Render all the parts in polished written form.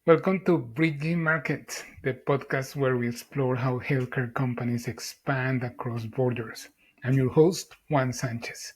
Welcome to Bridging Markets, the podcast where we explore how healthcare companies expand across borders. I'm your host, Juan Sanchez.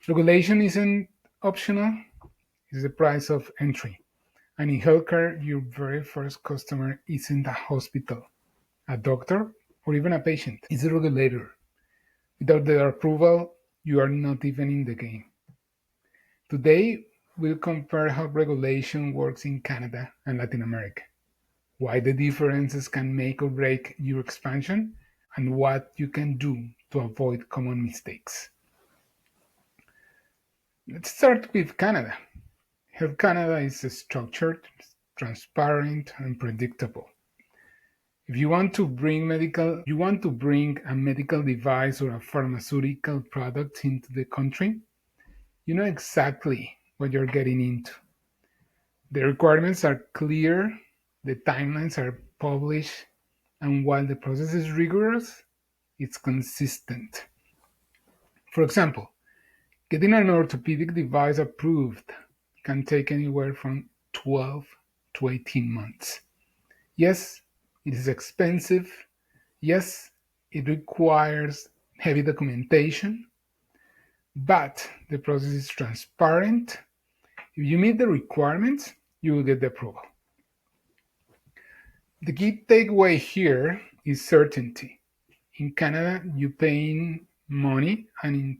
Regulation isn't optional, it's the price of entry. And in healthcare, your very first customer isn't a hospital, a doctor, or even a patient. It's a regulator. Without their approval, you are not even in the game. Today, we'll compare how regulation works in Canada and Latin America, why the differences can make or break your expansion, and what you can do to avoid common mistakes. Let's start with Canada. Health Canada is structured, transparent, and predictable. If you want to bring a medical device or a pharmaceutical product into the country, you know exactly what you're getting into. The requirements are clear, the timelines are published, and while the process is rigorous, it's consistent. For example, getting an orthopedic device approved can take anywhere from 12 to 18 months. Yes, it is expensive. Yes, it requires heavy documentation, but the process is transparent. If you meet the requirements, you will get the approval. The key takeaway here is certainty. In Canada, you pay in money and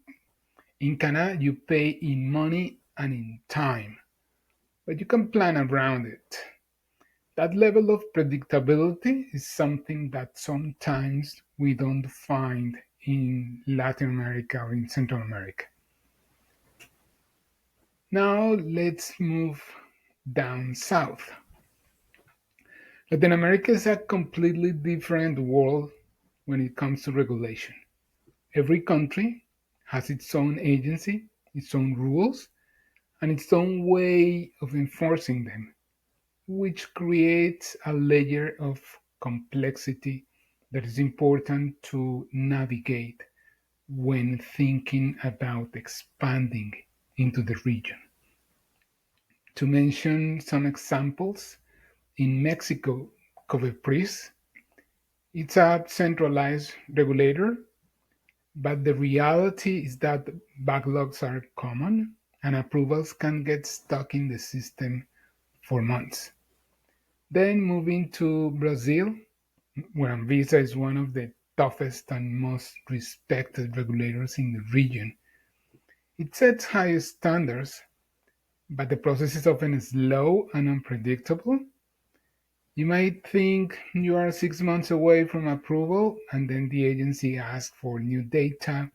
in Canada, you pay in money and in time, but you can plan around it. That level of predictability is something that sometimes we don't find in Latin America or in Central America. Now let's move down south. Latin America is a completely different world when it comes to regulation. Every country has its own agency, its own rules, and its own way of enforcing them, which creates a layer of complexity that is important to navigate when thinking about expanding into the region. To mention some examples, in Mexico, COFEPRIS, it's a centralized regulator, but the reality is that backlogs are common and approvals can get stuck in the system for months. Then moving to Brazil, where Anvisa is one of the toughest and most respected regulators in the region. It sets high standards, but the process is often slow and unpredictable. You might think you are 6 months away from approval, and then the agency asks for new data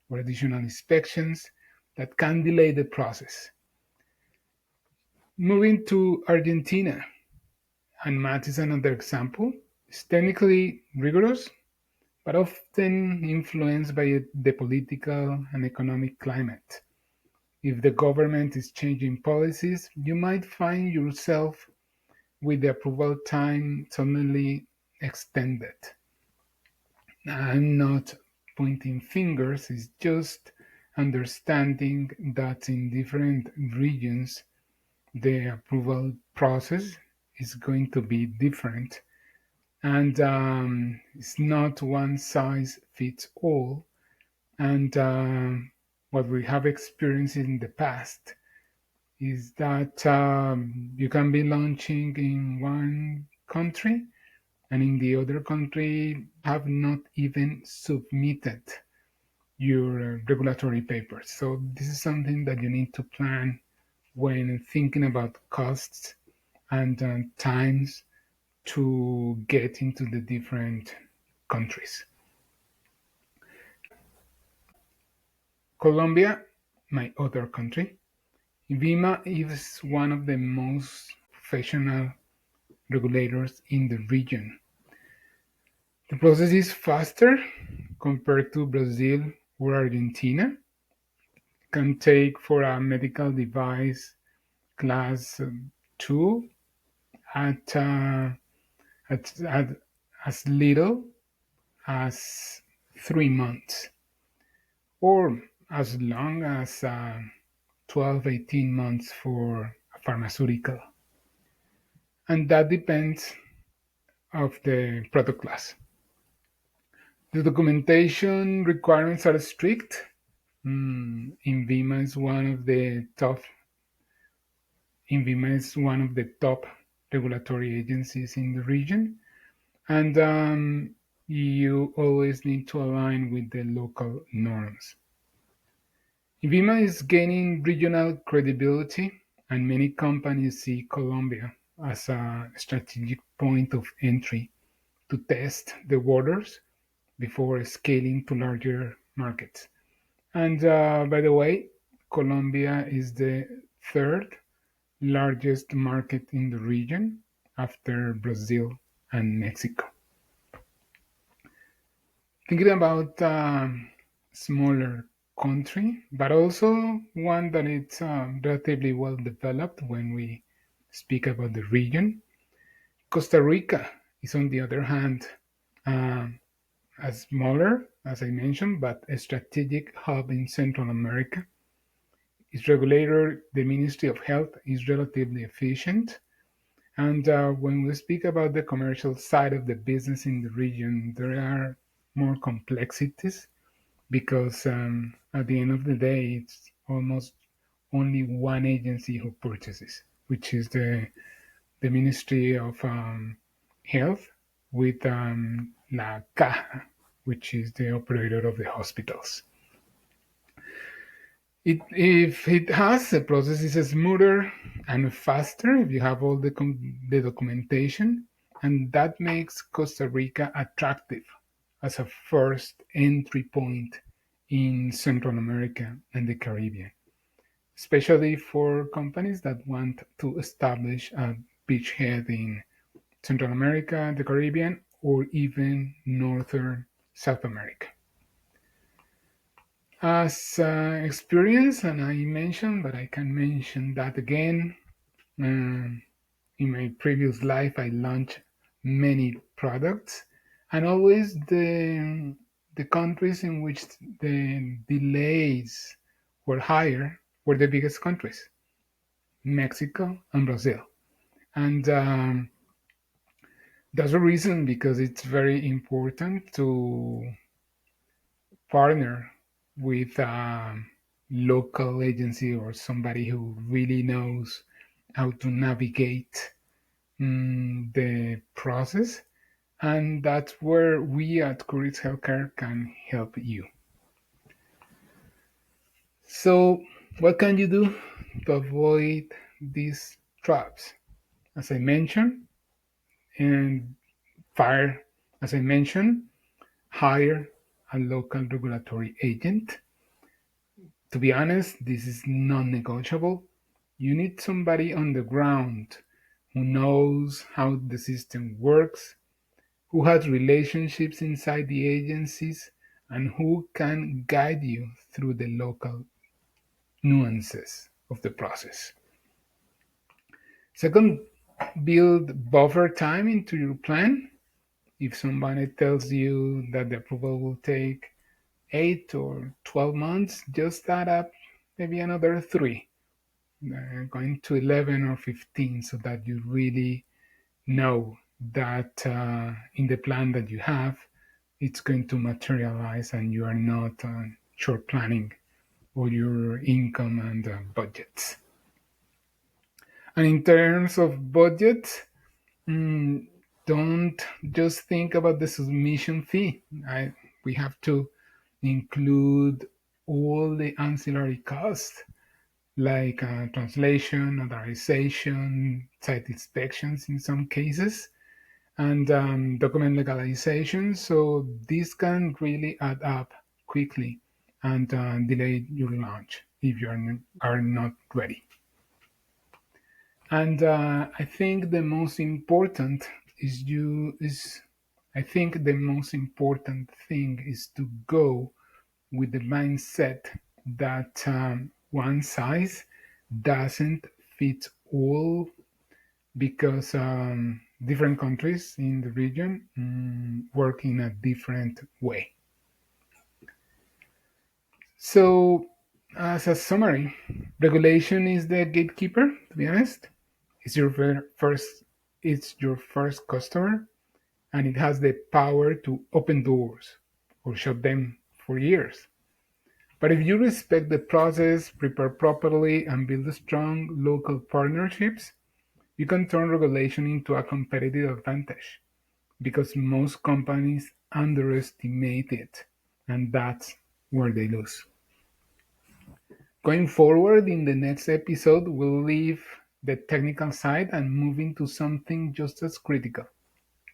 or additional inspections that can delay the process. Moving to Argentina, and math is another example. It's technically rigorous, but often influenced by the political and economic climate. If the government is changing policies, you might find yourself with the approval time suddenly extended. I'm not pointing fingers, it's just understanding that in different regions the approval process is going to be different, and it's not one size fits all. And what we have experienced in the past is that you can be launching in one country and in the other country have not even submitted your regulatory papers. So this is something that you need to plan when thinking about costs and times to get into the different countries. Colombia, my other country, VIMA is one of the most professional regulators in the region. The process is faster compared to Brazil or Argentina. It can take for a medical device class 2 at, uh, at as little as 3 months, or as long as 12, 18 months for a pharmaceutical. and that depends of the product class. The documentation requirements are strict. INVIMA is one of the top. INVIMA is one of the top regulatory agencies in the region, and you always need to align with the local norms. INVIMA is gaining regional credibility, and many companies see Colombia as a strategic point of entry to test the waters before scaling to larger markets. And by the way, Colombia is the third largest market in the region after Brazil and Mexico. Thinking about smaller country, but also one that is relatively well developed when we speak about the region. Costa Rica is, on the other hand, um, a smaller, as I mentioned, but a strategic hub in Central America. Its regulator, the Ministry of Health, is relatively efficient. And when we speak about the commercial side of the business in the region, there are more complexities because at the end of the day, it's almost only one agency who purchases, which is the Ministry of Health with La Caja, which is the operator of the hospitals. If it has, the process is smoother and faster if you have all the documentation, and that makes Costa Rica attractive as a first entry point in Central America and the Caribbean, especially for companies that want to establish a beachhead in Central America, the Caribbean, or even Northern South America. As experience, and I mentioned, but I can mention that again. Um, in my previous life, I launched many products, and always the countries in which the delays were higher were the biggest countries, Mexico and Brazil, and that's the reason because it's very important to partner with a local agency or somebody who really knows how to navigate the process. And that's where we at Courage Healthcare can help you. So, what can you do to avoid these traps? As I mentioned, and fire, as I mentioned, hire a local regulatory agent. To be honest, this is non-negotiable. You need somebody on the ground who knows how the system works, who has relationships inside the agencies, and who can guide you through the local nuances of the process. Second, build buffer time into your plan. If somebody tells you that the approval will take 8 or 12 months, just add up maybe another 3, going to 11 or 15, so that you really know that in the plan that you have, it's going to materialize and you are not short planning all your income and budgets. And in terms of budget, mm, don't just think about the submission fee. We have to include all the ancillary costs like translation, notarization, site inspections in some cases, and document legalization. So this can really add up quickly and delay your launch if are not ready. And I think the most important is I think the most important thing is to go with the mindset that one size doesn't fit all because different countries in the region work in a different way. So, as a summary, regulation is the gatekeeper, to be honest. It's your first it's your first customer and it has the power to open doors or shut them for years. But if you respect the process, prepare properly, and build strong local partnerships, you can turn regulation into a competitive advantage because most companies underestimate it, and that's where they lose. Going forward, in the next episode, we'll leave the technical side and move into something just as critical: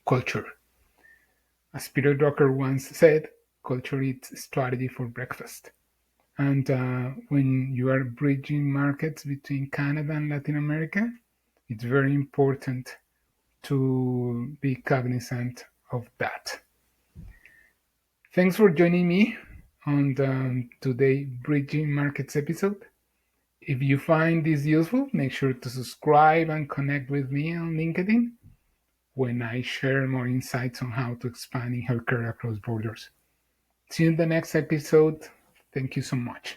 culture. As Peter Drucker once said, culture eats strategy for breakfast. And when you are bridging markets between Canada and Latin America, it's very important to be cognizant of that. Thanks for joining me on the today Bridging Markets episode. If you find this useful, make sure to subscribe and connect with me on LinkedIn when I share more insights on how to expand in healthcare across borders. See you in the next episode. Thank you so much.